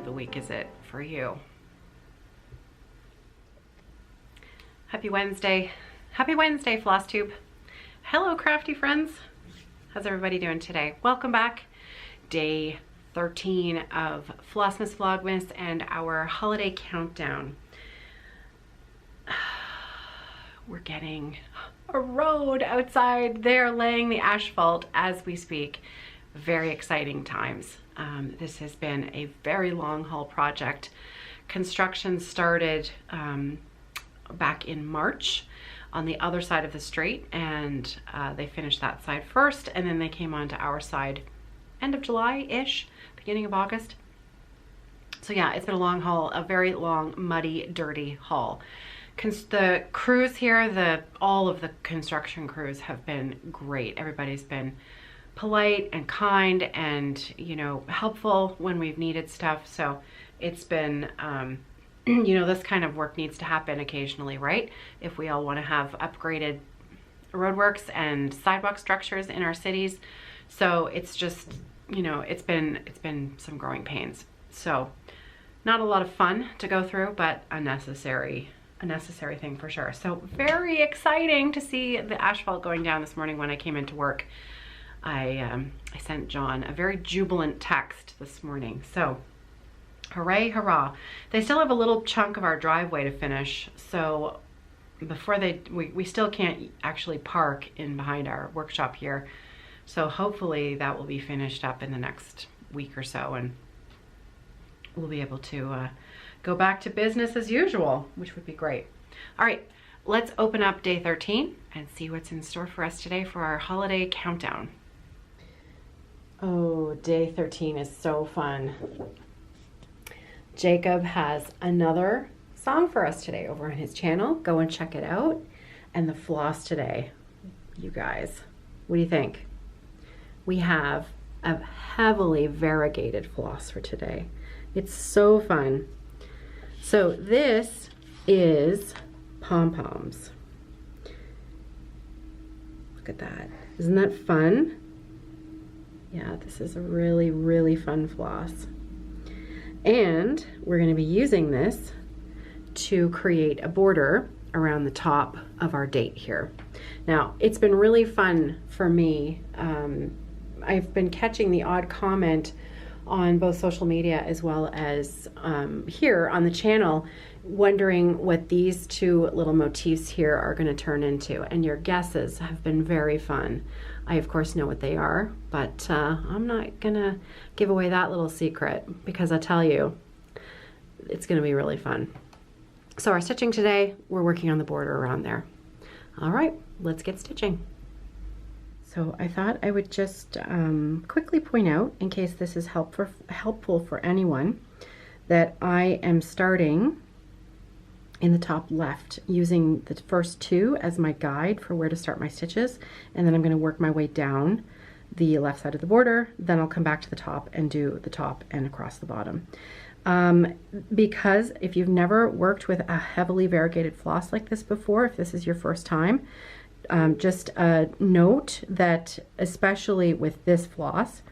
of the week is it for you? Happy Wednesday. Happy Wednesday, FlossTube. Hello, crafty friends. How's everybody doing today? Welcome back. Day 13 of Flossmas Vlogmas and our holiday countdown. We're getting a road outside. They're laying the asphalt as we speak. Very exciting times. This has been a very long haul project. Construction started back in March on the other side of the street, and they finished that side first, and then they came on to our side end of July-ish, beginning of August. So yeah, it's been a long haul, a very long, muddy, dirty haul. The crews here, all of the construction crews have been great. Everybody's been polite and kind and, you know, helpful when we've needed stuff. So it's been, you know, this kind of work needs to happen occasionally, right? If we all want to have upgraded roadworks and sidewalk structures in our cities. So it's just, you know, it's been some growing pains. So not a lot of fun to go through, but a necessary thing for sure. So very exciting to see the asphalt going down this morning when I came into work. I sent John a very jubilant text this morning. So hooray, hurrah. They still have a little chunk of our driveway to finish. So before we still can't actually park in behind our workshop here. So hopefully that will be finished up in the next week or so, and we'll be able to go back to business as usual, which would be great. All right, let's open up day 13 and see what's in store for us today for our holiday countdown. Oh, day 13 is so fun. Jacob has another song for us today over on his channel. Go and check it out. And the floss today, you guys, what do you think? We have a heavily variegated floss for today. It's so fun. So this is pom-poms. Look at that. Isn't that fun? Yeah, this is a really, really fun floss. And we're going to be using this to create a border around the top of our date here. Now, it's been really fun for me. I've been catching the odd comment on both social media as well as here on the channel, wondering what these two little motifs here are going to turn into, and your guesses have been very fun. I of course know what they are, but I'm not gonna give away that little secret, because I tell you, it's gonna be really fun. So our stitching today, we're working on the border around there. All right, let's get stitching. So I thought I would just quickly point out, in case this is helpful for anyone, that I am starting in the top left, using the first two as my guide for where to start my stitches, and then I'm going to work my way down the left side of the border. Then I'll come back to the top and do the top and across the bottom. Because if you've never worked with a heavily variegated floss like this before, if this is your first time, just a note that especially with this floss,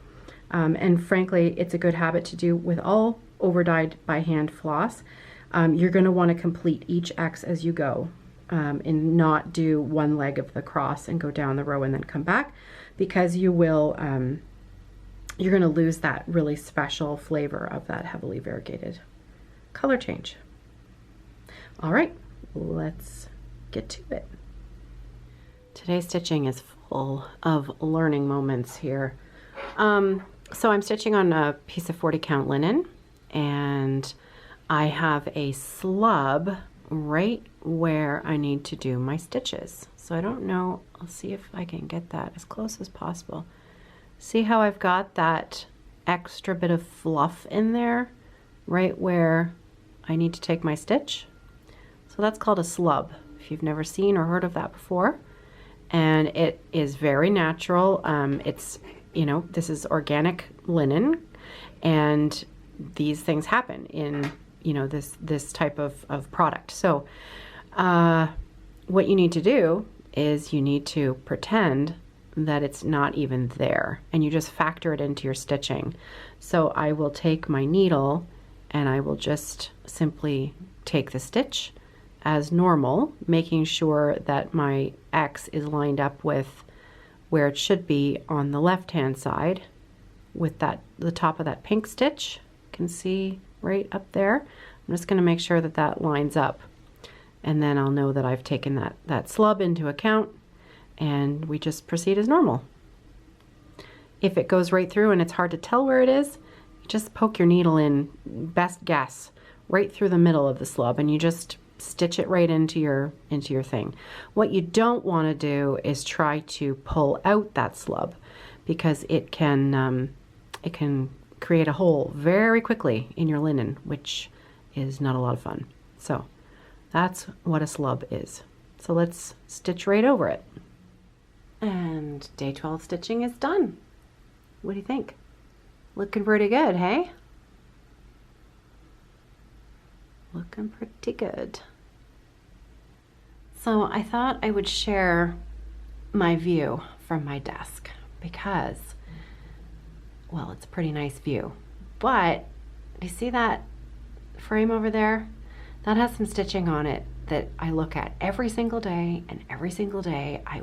and frankly it's a good habit to do with all over-dyed by hand floss, you're going to want to complete each X as you go, and not do one leg of the cross and go down the row and then come back, because you will you're going to lose that really special flavor of that heavily variegated color change. All right, let's get to it. Today's stitching is full of learning moments here. So I'm stitching on a piece of 40 count linen, and I have a slub right where I need to do my stitches. So I don't know, I'll see if I can get that as close as possible. See how I've got that extra bit of fluff in there, right where I need to take my stitch? So that's called a slub, if you've never seen or heard of that before. And it is very natural. It's, you know, this is organic linen, and these things happen in, you know, this type of product. So what you need to do is you need to pretend that it's not even there, and you just factor it into your stitching. So I will take my needle and I will just simply take the stitch as normal, making sure that my X is lined up with where it should be on the left hand side with the top of that pink stitch. You can see right up there. I'm just going to make sure that that lines up, and then I'll know that I've taken that slub into account, and we just proceed as normal. If it goes right through and it's hard to tell where it is, you just poke your needle in, best guess, right through the middle of the slub, and you just stitch it right into your thing. What you don't want to do is try to pull out that slub, because it can create a hole very quickly in your linen, which is not a lot of fun. So that's what a slub is. So let's stitch right over it. And day 12 stitching is done. What do you think? Looking pretty good, hey? Looking pretty good. So I thought I would share my view from my desk because, well, it's a pretty nice view. But do you see that frame over there? That has some stitching on it that I look at every single day, and every single day I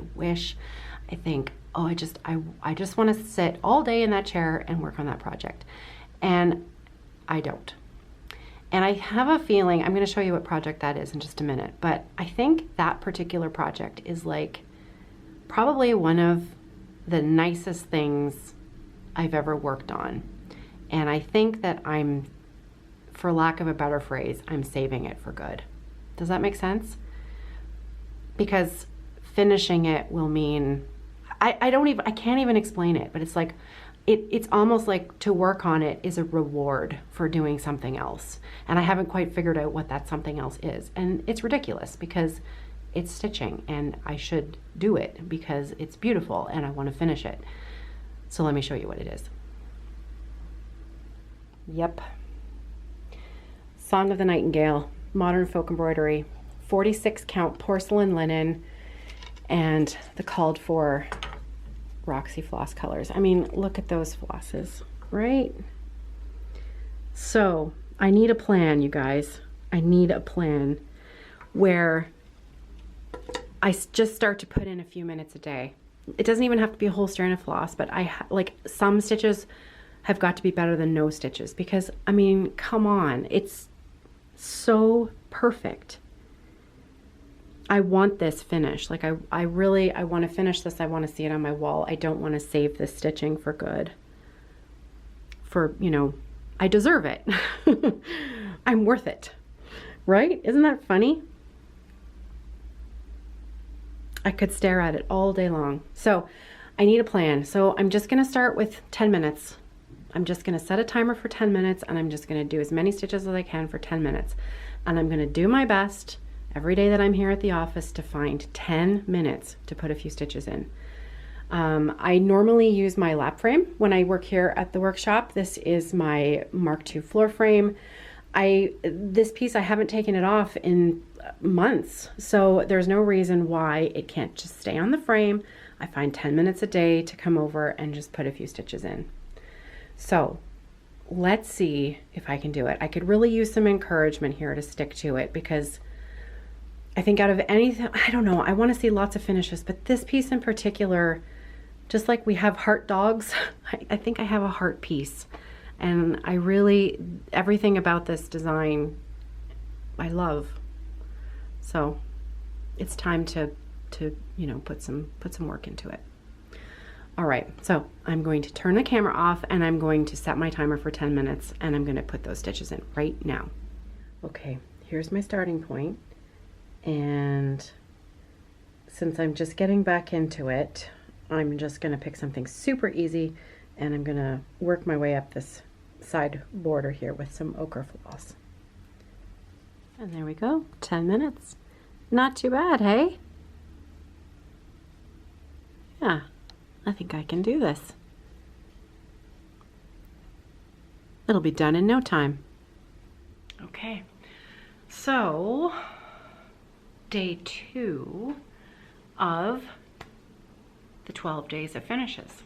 think, oh, I just want to sit all day in that chair and work on that project. And I don't. And I have a feeling, I'm going to show you what project that is in just a minute, but I think that particular project is like probably one of the nicest things I've ever worked on. And I think that for lack of a better phrase, I'm saving it for good. Does that make sense? Because finishing it will mean, I can't even explain it, but it's like, it's almost like to work on it is a reward for doing something else. And I haven't quite figured out what that something else is. And it's ridiculous because it's stitching and I should do it because it's beautiful and I want to finish it. So let me show you what it is. Yep. Song of the Nightingale, modern folk embroidery, 46 count porcelain linen, and the called for Roxy floss colors. I mean, look at those flosses, right? So I need a plan, you guys. I need a plan where I just start to put in a few minutes a day. It doesn't even have to be a whole strand of floss, but like some stitches have got to be better than no stitches because, I mean, come on, it's so perfect. I want this finished. Like I want to finish this. I want to see it on my wall. I don't want to save this stitching for good. For, you know, I deserve it. I'm worth it. Right? Isn't that funny? I could stare at it all day long. So I need a plan. So I'm just going to start with 10 minutes. I'm just going to set a timer for 10 minutes and I'm just going to do as many stitches as I can for 10 minutes. And I'm going to do my best every day that I'm here at the office to find 10 minutes to put a few stitches in. I normally use my lap frame when I work here at the workshop. This is my Mark II floor frame. This piece, I haven't taken it off in months, so there's no reason why it can't just stay on the frame. I find 10 minutes a day to come over and just put a few stitches in. So let's see if I can do it. I could really use some encouragement here to stick to it because I think out of anything, I don't know, I want to see lots of finishes, but this piece in particular, just like we have heart dogs, I think I have a heart piece. And I really, everything about this design, I love. So it's time to you know, put some work into it. All right, so I'm going to turn the camera off and I'm going to set my timer for 10 minutes and I'm going to put those stitches in right now. Okay, here's my starting point. And since I'm just getting back into it, I'm just going to pick something super easy and I'm going to work my way up this side border here with some ochre floss. And there we go, 10 minutes. Not too bad, hey? Yeah, I think I can do this. It'll be done in no time. Okay, so day 2 of the 12 days of finishes.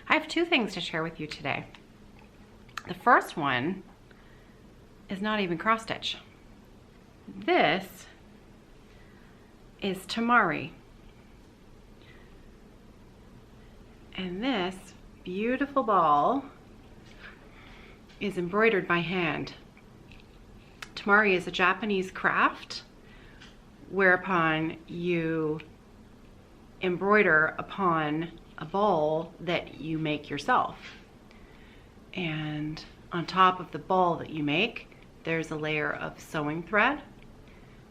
I have 2 things to share with you today. The first one is not even cross stitch. This is Temari. And this beautiful ball is embroidered by hand. Temari is a Japanese craft whereupon you embroider upon a ball that you make yourself. And on top of the ball that you make, there's a layer of sewing thread.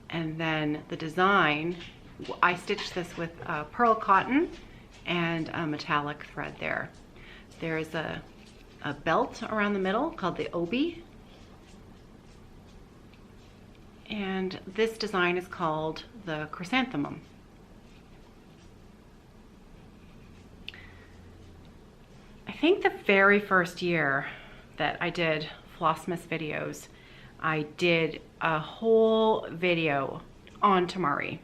And then the design, I stitched this with pearl cotton and a metallic thread there. There's a belt around the middle called the obi. And this design is called the chrysanthemum. I think the very first year that I did Flossmas videos, I did a whole video on Temari.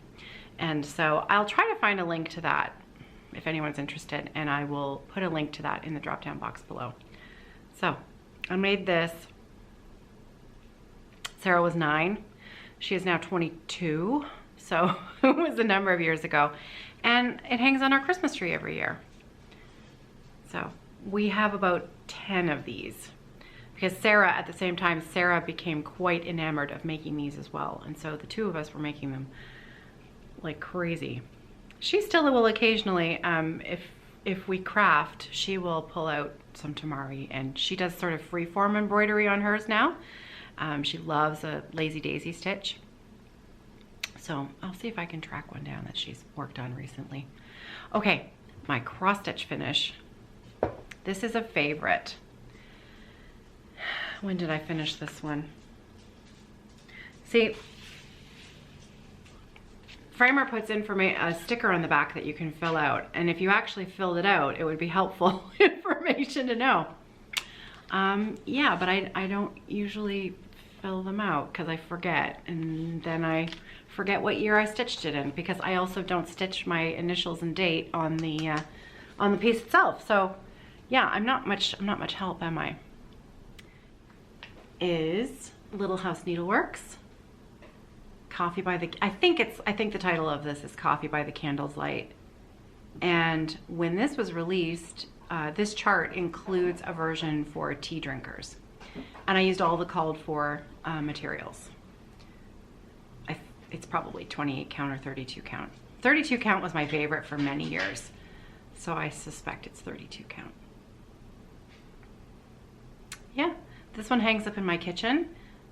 And so I'll try to find a link to that if anyone's interested, and I will put a link to that in the drop down box below. So I made this. Sarah was 9. She is now 22. So it was a number of years ago. And it hangs on our Christmas tree every year. So we have about 10 of these. Because Sarah, at the same time, Sarah became quite enamored of making these as well. And so the two of us were making them like crazy. She still will occasionally, if we craft, she will pull out some Temari, and she does sort of free-form embroidery on hers now. She loves a lazy daisy stitch. So I'll see if I can track one down that she's worked on recently. Okay, my cross stitch finish. This is a favorite. When did I finish this one? See, Framer puts a sticker on the back that you can fill out, and if you actually filled it out, it would be helpful information to know. Yeah, but I don't usually fill them out because I forget, and then I forget what year I stitched it in, because I also don't stitch my initials and date on the piece itself. So yeah, I'm not much help, am I? Is Little House Needleworks. Coffee by the, I think the title of this is Coffee by the Candle's Light. And when this was released, this chart includes a version for tea drinkers. And I used all the called for materials. It's probably 28 count or 32 count. 32 count was my favorite for many years. So I suspect it's 32 count. Yeah, this one hangs up in my kitchen.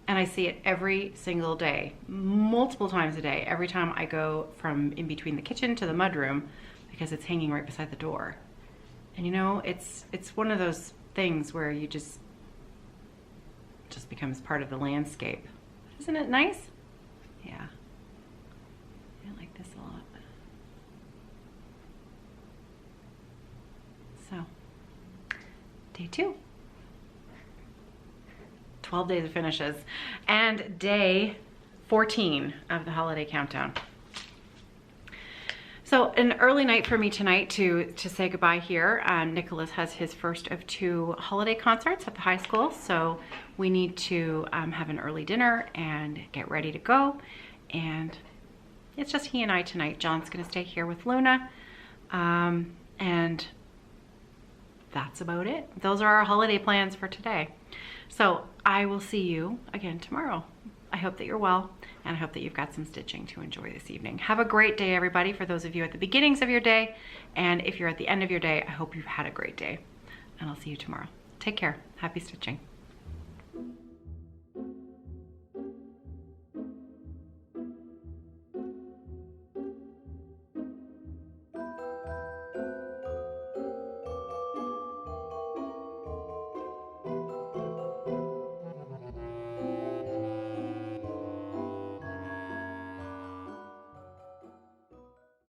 And I see it every single day, multiple times a day, every time I go from in between the kitchen to the mudroom, because it's hanging right beside the door. And you know, it's one of those things where you just becomes part of the landscape. Isn't it nice? Yeah. I like this a lot. So, day 2. 12 days of finishes, and day 14 of the holiday countdown. So an early night for me tonight to say goodbye here. Nicholas has his first of 2 holiday concerts at the high school, so we need to have an early dinner and get ready to go. And it's just he and I tonight. John's gonna stay here with Luna, and that's about it. Those are our holiday plans for today. So I will see you again tomorrow. I hope that you're well, and I hope that you've got some stitching to enjoy this evening. Have a great day, everybody, for those of you at the beginnings of your day. And if you're at the end of your day, I hope you've had a great day. And I'll see you tomorrow. Take care. Happy stitching.